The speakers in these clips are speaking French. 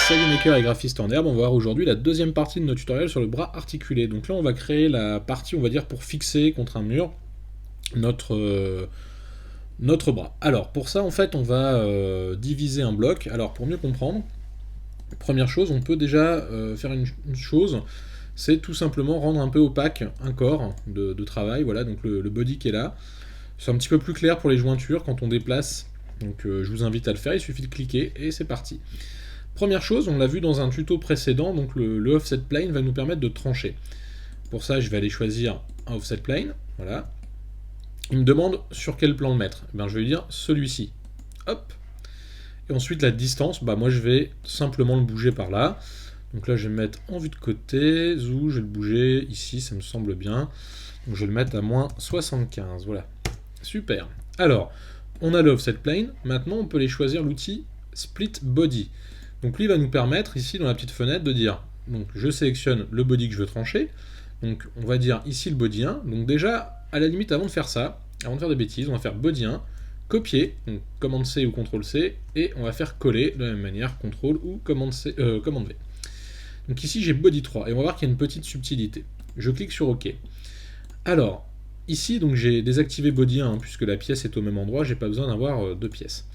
Salut Maker et graphiste en herbe, on va voir aujourd'hui la deuxième partie de notre tutoriel sur le bras articulé. Donc là on va créer la partie, on va dire, pour fixer contre un mur notre bras. Alors pour ça en fait on va diviser un bloc. Alors pour mieux comprendre, première chose, on peut déjà faire une chose, c'est tout simplement rendre un peu opaque un corps de travail, voilà, donc le body qui est là. C'est un petit peu plus clair pour les jointures quand on déplace, donc je vous invite à le faire, il suffit de cliquer et c'est parti. Première chose, on l'a vu dans un tuto précédent, donc le offset plane va nous permettre de trancher. Pour ça, je vais aller choisir un offset plane, voilà. Il me demande sur quel plan le mettre. Ben, je vais lui dire celui-ci. Hop. Et ensuite, la distance, bah, moi je vais simplement le bouger par là. Donc là, je vais me mettre en vue de côté, zou, je vais le bouger ici, ça me semble bien. Donc je vais le mettre à moins 75, voilà. Super. Alors, on a le offset plane, maintenant on peut aller choisir l'outil split body. Donc lui va nous permettre ici dans la petite fenêtre de dire, donc je sélectionne le body que je veux trancher, donc on va dire ici le body 1, donc déjà à la limite avant de faire ça, avant de faire des bêtises, on va faire body 1, copier, donc commande C ou CTRL C, et on va faire coller de la même manière, CTRL ou commande V. Donc ici j'ai body 3, et on va voir qu'il y a une petite subtilité. Je clique sur OK. Alors, ici donc j'ai désactivé body 1, puisque la pièce est au même endroit, j'ai pas besoin d'avoir deux pièces.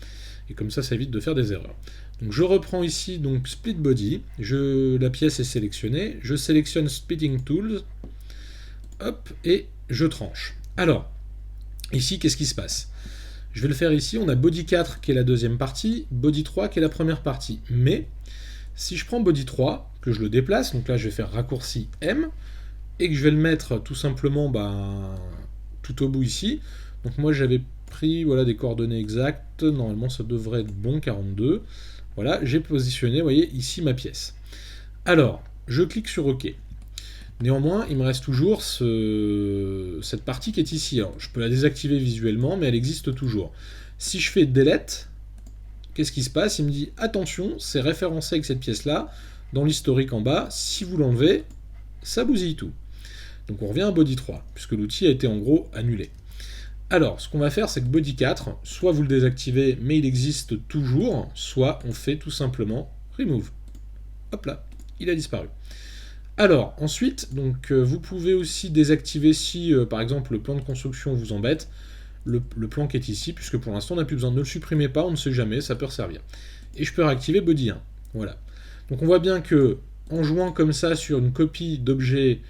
Et comme ça évite de faire des erreurs. Donc je reprends ici donc Split Body, la pièce est sélectionnée, je sélectionne Splitting Tools, hop, et je tranche. Alors, ici, qu'est-ce qui se passe? Je vais le faire ici, on a Body 4 qui est la deuxième partie, Body 3 qui est la première partie. Mais, si je prends Body 3, que je le déplace, donc là je vais faire raccourci M, et que je vais le mettre tout simplement tout au bout ici, donc moi j'avais pris voilà, des coordonnées exactes, normalement ça devrait être bon, 42. Voilà, j'ai positionné, vous voyez, ici ma pièce. Alors, je clique sur OK. Néanmoins, il me reste toujours cette partie qui est ici. Alors, je peux la désactiver visuellement, mais elle existe toujours. Si je fais Delete, qu'est-ce qui se passe? Il me dit, attention, c'est référencé avec cette pièce-là, dans l'historique en bas, si vous l'enlevez, ça bousille tout. Donc on revient à Body 3, puisque l'outil a été en gros annulé. Alors, ce qu'on va faire, c'est que Body 4, soit vous le désactivez, mais il existe toujours, soit on fait tout simplement Remove. Hop là, il a disparu. Alors, ensuite, donc, vous pouvez aussi désactiver si, par exemple, le plan de construction vous embête, le plan qui est ici, puisque pour l'instant, on n'a plus besoin. Ne le supprimez pas, on ne sait jamais, ça peut resservir. Et je peux réactiver Body 1. Voilà. Donc on voit bien que, en jouant comme ça sur une copie d'objet,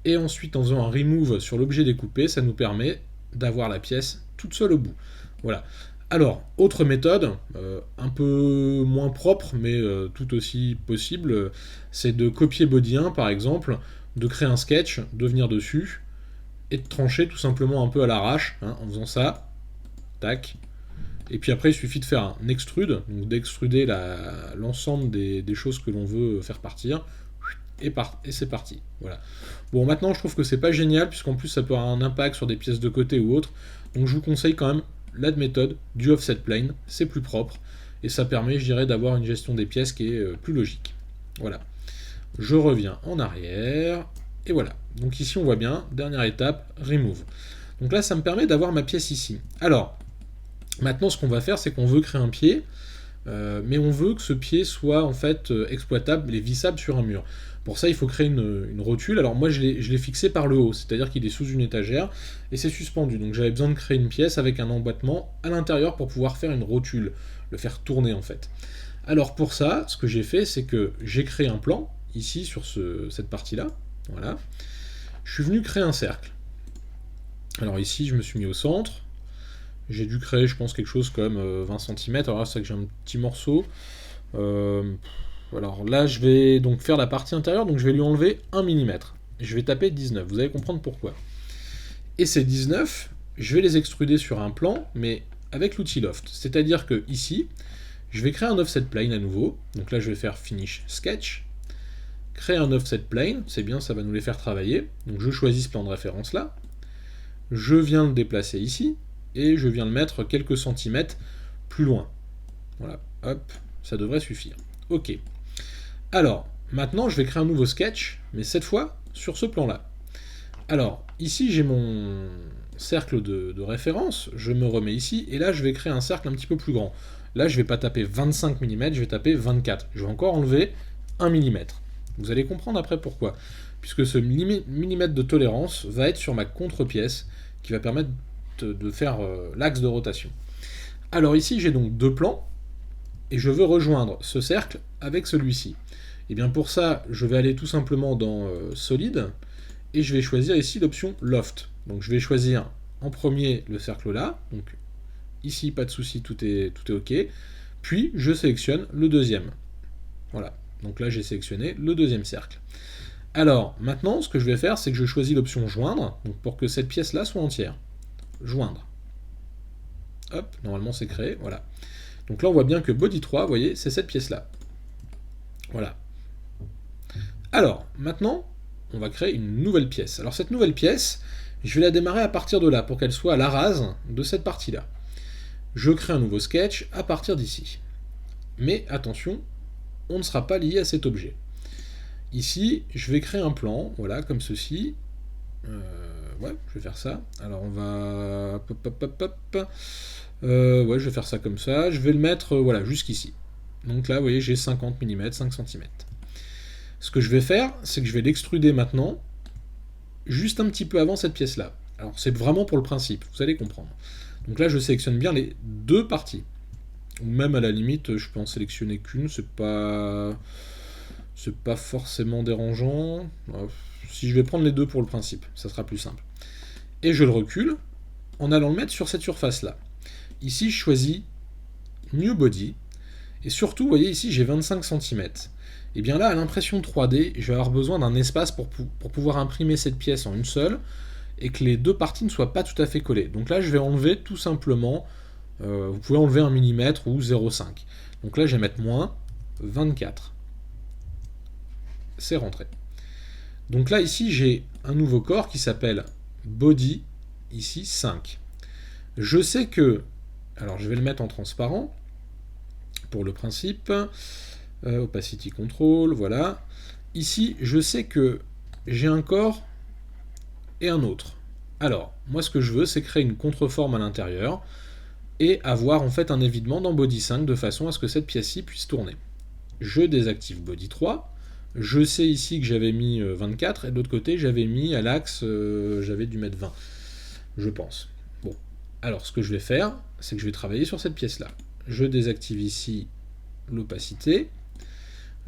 et ensuite en faisant un Remove sur l'objet découpé, ça nous permet d'avoir la pièce toute seule au bout. Voilà. Alors, autre méthode, un peu moins propre, mais tout aussi possible, c'est de copier Body 1 par exemple, de créer un sketch, de venir dessus, et de trancher tout simplement un peu à l'arrache, hein, en faisant ça, tac, et puis après il suffit de faire un extrude, donc d'extruder l'ensemble des choses que l'on veut faire partir, et c'est parti. Voilà. Bon, maintenant je trouve que c'est pas génial, puisqu'en plus ça peut avoir un impact sur des pièces de côté ou autre, donc je vous conseille quand même la méthode du offset plane, c'est plus propre, et ça permet, je dirais, d'avoir une gestion des pièces qui est plus logique. Voilà. Je reviens en arrière, et voilà. Donc ici on voit bien, dernière étape, remove. Donc là ça me permet d'avoir ma pièce ici. Alors, maintenant ce qu'on va faire, c'est qu'on veut créer un pied, mais on veut que ce pied soit en fait exploitable et vissable sur un mur. Pour ça, il faut créer une rotule. Alors moi, je l'ai fixé par le haut, c'est-à-dire qu'il est sous une étagère et c'est suspendu. Donc j'avais besoin de créer une pièce avec un emboîtement à l'intérieur pour pouvoir faire une rotule, le faire tourner en fait. Alors pour ça, ce que j'ai fait, c'est que j'ai créé un plan, ici sur cette partie-là. Voilà. Je suis venu créer un cercle. Alors ici, je me suis mis au centre. J'ai dû créer, je pense, quelque chose comme 20 cm. Alors là, c'est vrai que j'ai un petit morceau. Alors là, je vais donc faire la partie intérieure, donc je vais lui enlever 1 mm. Je vais taper 19, vous allez comprendre pourquoi. Et ces 19, je vais les extruder sur un plan, mais avec l'outil Loft. C'est-à-dire que ici, je vais créer un offset plane à nouveau. Donc là, je vais faire Finish Sketch. Créer un offset plane, c'est bien, ça va nous les faire travailler. Donc je choisis ce plan de référence là. Je viens le déplacer ici, et je viens le mettre quelques centimètres plus loin. Voilà, hop, ça devrait suffire. Ok. Alors, maintenant, je vais créer un nouveau sketch, mais cette fois, sur ce plan-là. Alors, ici, j'ai mon cercle de référence, je me remets ici, et là, je vais créer un cercle un petit peu plus grand. Là, je vais pas taper 25 mm, je vais taper 24. Je vais encore enlever 1 mm. Vous allez comprendre après pourquoi. Puisque ce millimètre de tolérance va être sur ma contre-pièce, qui va permettre de faire l'axe de rotation. Alors ici, j'ai donc deux plans, et je veux rejoindre ce cercle avec celui-ci. Et bien pour ça, je vais aller tout simplement dans Solide, et je vais choisir ici l'option Loft. Donc je vais choisir en premier le cercle là, donc ici pas de souci, tout est ok, puis je sélectionne le deuxième. Voilà, donc là j'ai sélectionné le deuxième cercle. Alors maintenant, ce que je vais faire, c'est que je choisis l'option Joindre, donc pour que cette pièce-là soit entière. Joindre. Hop, normalement c'est créé, voilà. Donc là on voit bien que Body 3, vous voyez, c'est cette pièce-là. Voilà. Alors, maintenant, on va créer une nouvelle pièce. Alors cette nouvelle pièce, je vais la démarrer à partir de là, pour qu'elle soit à la rase de cette partie-là. Je crée un nouveau sketch à partir d'ici. Mais attention, on ne sera pas lié à cet objet. Ici, je vais créer un plan, voilà, comme ceci. Ouais, je vais faire ça. Alors on va... ouais, je vais faire ça comme ça. Je vais le mettre, voilà, jusqu'ici. Donc là, vous voyez, j'ai 50 mm, 5 cm. Ce que je vais faire, c'est que je vais l'extruder maintenant, juste un petit peu avant cette pièce-là. Alors c'est vraiment pour le principe, vous allez comprendre. Donc là, je sélectionne bien les deux parties. Ou même à la limite, je peux en sélectionner qu'une, c'est pas forcément dérangeant. Si je vais prendre les deux pour le principe, ça sera plus simple. Et je le recule en allant le mettre sur cette surface-là. Ici, je choisis New Body. Et surtout, vous voyez ici, j'ai 25 cm. Et bien là, à l'impression 3D, je vais avoir besoin d'un espace pour pouvoir imprimer cette pièce en une seule, et que les deux parties ne soient pas tout à fait collées. Donc là, je vais enlever tout simplement, vous pouvez enlever 1 mm ou 0,5. Donc là, je vais mettre moins 24. C'est rentré. Donc là, ici, j'ai un nouveau corps qui s'appelle Body, ici 5. Je sais que, alors je vais le mettre en transparent, pour le principe, Opacity Control, voilà. Ici, je sais que j'ai un corps et un autre. Alors, moi ce que je veux, c'est créer une contreforme à l'intérieur, et avoir en fait un évidement dans Body 5, de façon à ce que cette pièce-ci puisse tourner. Je désactive Body 3, je sais ici que j'avais mis 24, et de l'autre côté, j'avais mis à l'axe, j'avais dû mettre 20, je pense. Bon, alors ce que je vais faire, c'est que je vais travailler sur cette pièce-là. Je désactive ici l'opacité,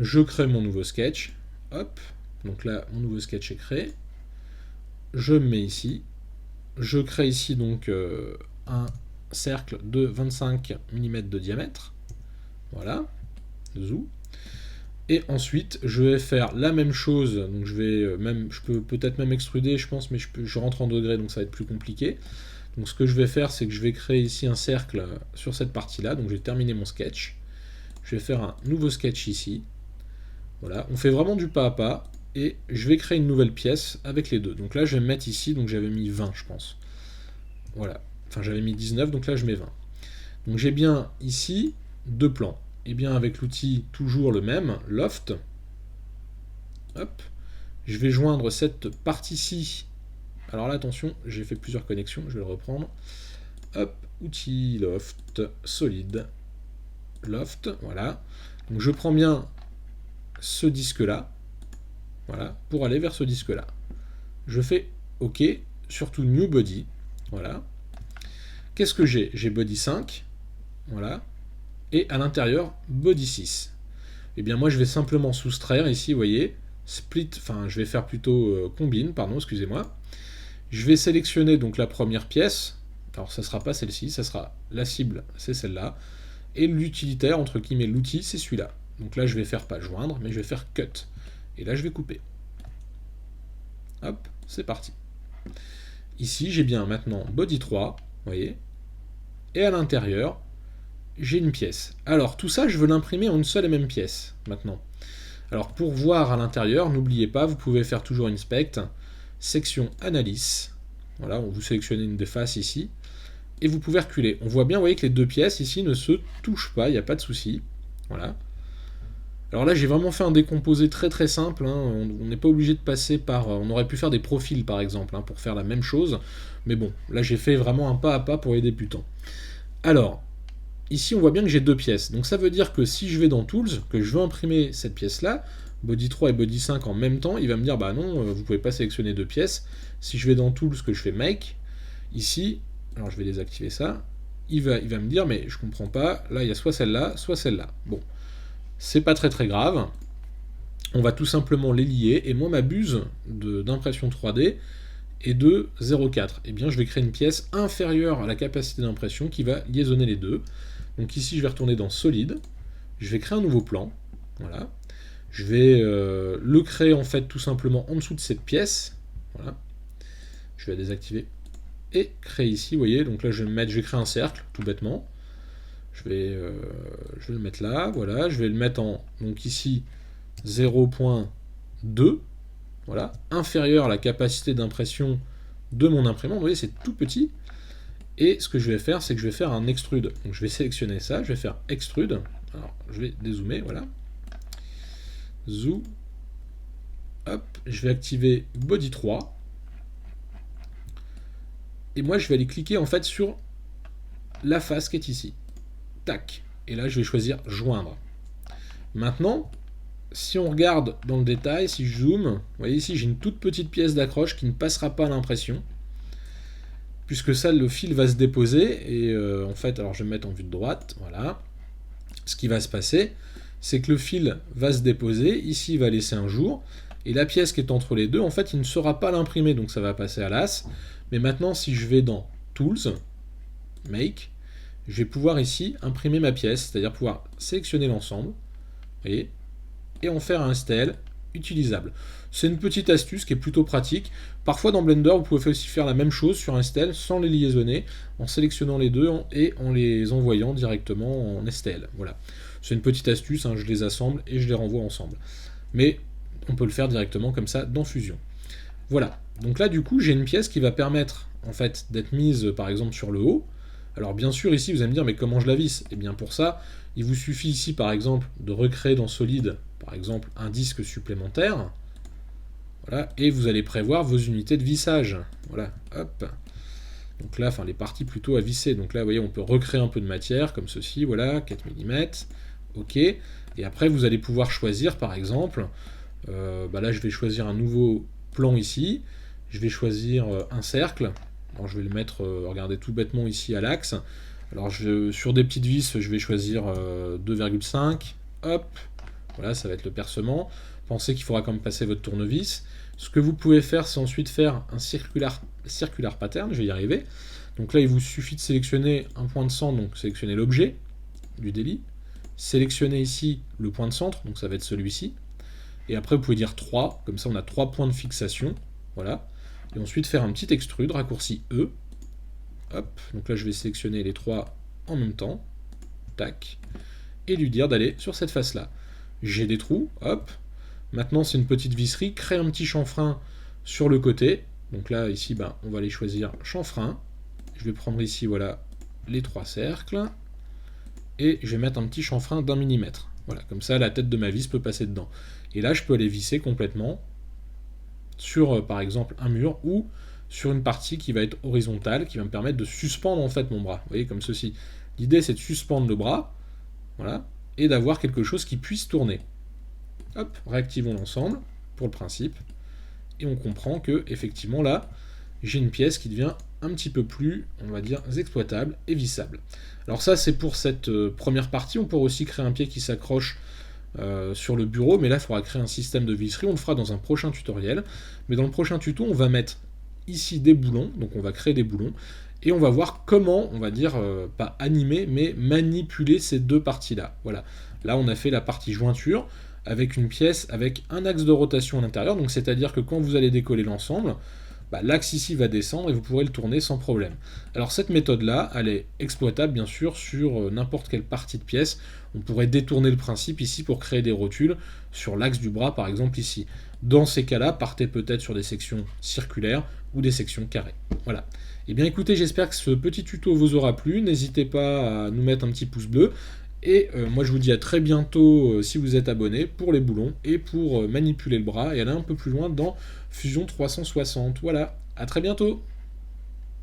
je crée mon nouveau sketch, hop, donc là, mon nouveau sketch est créé, je me mets ici, je crée ici donc un cercle de 25 mm de diamètre, voilà, zou. Et ensuite, je vais faire la même chose, donc je peux peut-être même extruder, je pense, mais je rentre en degrés, donc ça va être plus compliqué. Donc ce que je vais faire, c'est que je vais créer ici un cercle sur cette partie-là, donc je vais terminer mon sketch. Je vais faire un nouveau sketch ici. Voilà, on fait vraiment du pas à pas, et je vais créer une nouvelle pièce avec les deux. Donc là, je vais me mettre ici, donc j'avais mis 20, je pense. Voilà, enfin j'avais mis 19, donc là je mets 20. Donc j'ai bien ici deux plans. Et bien avec l'outil toujours le même, Loft, hop, je vais joindre cette partie-ci. Alors là, attention, j'ai fait plusieurs connexions, je vais le reprendre. Hop, outil Loft, Solide, Loft, voilà. Donc je prends bien ce disque-là, voilà, pour aller vers ce disque-là. Je fais OK, surtout New Body, voilà. Qu'est-ce que j'ai? J'ai Body 5, voilà, et à l'intérieur, Body 6. Et bien moi, je vais simplement soustraire ici, vous voyez, Split, enfin, je vais faire plutôt Combine, pardon, excusez-moi. Je vais sélectionner donc la première pièce, alors ça ne sera pas celle-ci, ça sera la cible, c'est celle-là, et l'utilitaire, entre guillemets, l'outil, c'est celui-là. Donc là, je vais faire pas joindre, mais je vais faire cut. Et là, je vais couper. Hop, c'est parti. Ici, j'ai bien maintenant Body 3, vous voyez, et à l'intérieur, j'ai une pièce. Alors, tout ça, je veux l'imprimer en une seule et même pièce, maintenant. Alors, pour voir à l'intérieur, n'oubliez pas, vous pouvez faire toujours Inspect, section Analyse, voilà, vous sélectionnez une des faces ici, et vous pouvez reculer. On voit bien, vous voyez, que les deux pièces ici ne se touchent pas, il n'y a pas de souci. Voilà. Alors là, j'ai vraiment fait un décomposé très très simple, hein. On n'est pas obligé de passer par... On aurait pu faire des profils, par exemple, hein, pour faire la même chose, mais bon, là j'ai fait vraiment un pas à pas pour les débutants. Alors, ici on voit bien que j'ai 2 pièces. Donc ça veut dire que si je vais dans Tools, que je veux imprimer cette pièce-là, Body 3 et Body 5 en même temps, il va me dire bah non, vous pouvez pas sélectionner 2 pièces. Si je vais dans Tools, que je fais Make, ici, alors je vais désactiver ça, il va me dire mais je comprends pas, là il y a soit celle-là, soit celle-là. Bon, c'est pas très très grave. On va tout simplement les lier, et moi ma buse d'impression 3D est de 0,4. Et bien je vais créer une pièce inférieure à la capacité d'impression qui va liaisonner les deux. Donc ici je vais retourner dans Solide, je vais créer un nouveau plan, voilà. Je vais le créer en fait tout simplement en dessous de cette pièce, voilà. Je vais la désactiver et créer ici, vous voyez, donc là je vais créer un cercle, tout bêtement. Je vais le mettre là, voilà, je vais le mettre en, donc ici, 0.2, voilà, inférieur à la capacité d'impression de mon imprimante. Vous voyez, c'est tout petit. Et ce que je vais faire, c'est que je vais faire un extrude. Donc je vais sélectionner ça, je vais faire extrude. Alors, je vais dézoomer, voilà. Zoom. Hop, je vais activer Body 3. Et moi, je vais aller cliquer en fait sur la face qui est ici. Tac. Et là, je vais choisir joindre. Maintenant, si on regarde dans le détail, si je zoome, vous voyez ici, j'ai une toute petite pièce d'accroche qui ne passera pas à l'impression. Puisque ça, le fil va se déposer. Et en fait, alors je vais me mettre en vue de droite. Voilà. Ce qui va se passer, c'est que le fil va se déposer. Ici, il va laisser un jour. Et la pièce qui est entre les deux, en fait, il ne sera pas l'imprimer. Donc ça va passer à l'as. Mais maintenant, si je vais dans Tools, Make, je vais pouvoir ici imprimer ma pièce, c'est-à-dire pouvoir sélectionner l'ensemble, voyez, et en faire un STL utilisable. C'est une petite astuce qui est plutôt pratique. Parfois dans Blender, vous pouvez aussi faire la même chose sur un STL sans les liaisonner, en sélectionnant les deux et en les envoyant directement en STL. Voilà. C'est une petite astuce, hein, je les assemble et je les renvoie ensemble. Mais on peut le faire directement comme ça dans Fusion. Voilà. Donc là, du coup, j'ai une pièce qui va permettre en fait d'être mise par exemple sur le haut. Alors bien sûr, ici, vous allez me dire, mais comment je la visse? Et bien pour ça, il vous suffit ici, par exemple, de recréer dans Solid, par exemple, un disque supplémentaire. Voilà, et vous allez prévoir vos unités de vissage. Voilà, hop. Donc là, enfin les parties plutôt à visser. Donc là, vous voyez, on peut recréer un peu de matière, comme ceci, voilà, 4 mm. OK. Et après, vous allez pouvoir choisir, par exemple, là, je vais choisir un nouveau plan ici. Je vais choisir un cercle. Alors, je vais le mettre, regardez, tout bêtement ici à l'axe. Alors, sur des petites vis, je vais choisir 2,5. Hop. Voilà, ça va être le percement. Pensez qu'il faudra quand même passer votre tournevis. Ce que vous pouvez faire, c'est ensuite faire un circular pattern. Je vais y arriver. Donc là, il vous suffit de sélectionner un point de centre, donc sélectionner l'objet du délit. Sélectionnez ici le point de centre, donc ça va être celui-ci. Et après, vous pouvez dire 3, comme ça on a 3 points de fixation. Voilà. Et ensuite faire un petit extrude, raccourci E. Hop, donc là je vais sélectionner les 3 en même temps. Tac. Et lui dire d'aller sur cette face-là. J'ai des trous, hop. Maintenant c'est une petite visserie, créer un petit chanfrein sur le côté. Donc là, ici, on va aller choisir chanfrein. Je vais prendre ici, voilà, les 3 cercles. Et je vais mettre un petit chanfrein d'1 mm. Voilà, comme ça la tête de ma vis peut passer dedans. Et là je peux aller visser complètement sur par exemple un mur ou sur une partie qui va être horizontale, qui va me permettre de suspendre en fait mon bras. Vous voyez, comme ceci. L'idée c'est de suspendre le bras, voilà, et d'avoir quelque chose qui puisse tourner. Hop, réactivons l'ensemble pour le principe, et on comprend que effectivement là, j'ai une pièce qui devient un petit peu plus, on va dire, exploitable et vissable. Alors ça c'est pour cette première partie. On pourrait aussi créer un pied qui s'accroche sur le bureau, mais là il faudra créer un système de visserie. On le fera dans un prochain tutoriel, mais dans le prochain tuto on va mettre ici des boulons, donc on va créer des boulons, et on va voir comment, on va dire, pas animer, mais manipuler ces deux parties-là. Voilà, là on a fait la partie jointure, avec une pièce avec un axe de rotation à l'intérieur, donc c'est-à-dire que quand vous allez décoller l'ensemble, l'axe ici va descendre et vous pourrez le tourner sans problème. Alors cette méthode-là, elle est exploitable bien sûr sur n'importe quelle partie de pièce. On pourrait détourner le principe ici pour créer des rotules sur l'axe du bras par exemple ici. Dans ces cas-là, partez peut-être sur des sections circulaires ou des sections carrées. Voilà. Et bien écoutez, j'espère que ce petit tuto vous aura plu. N'hésitez pas à nous mettre un petit pouce bleu. Et moi je vous dis à très bientôt si vous êtes abonné pour les boulons et pour manipuler le bras et aller un peu plus loin dans Fusion 360. Voilà, à très bientôt.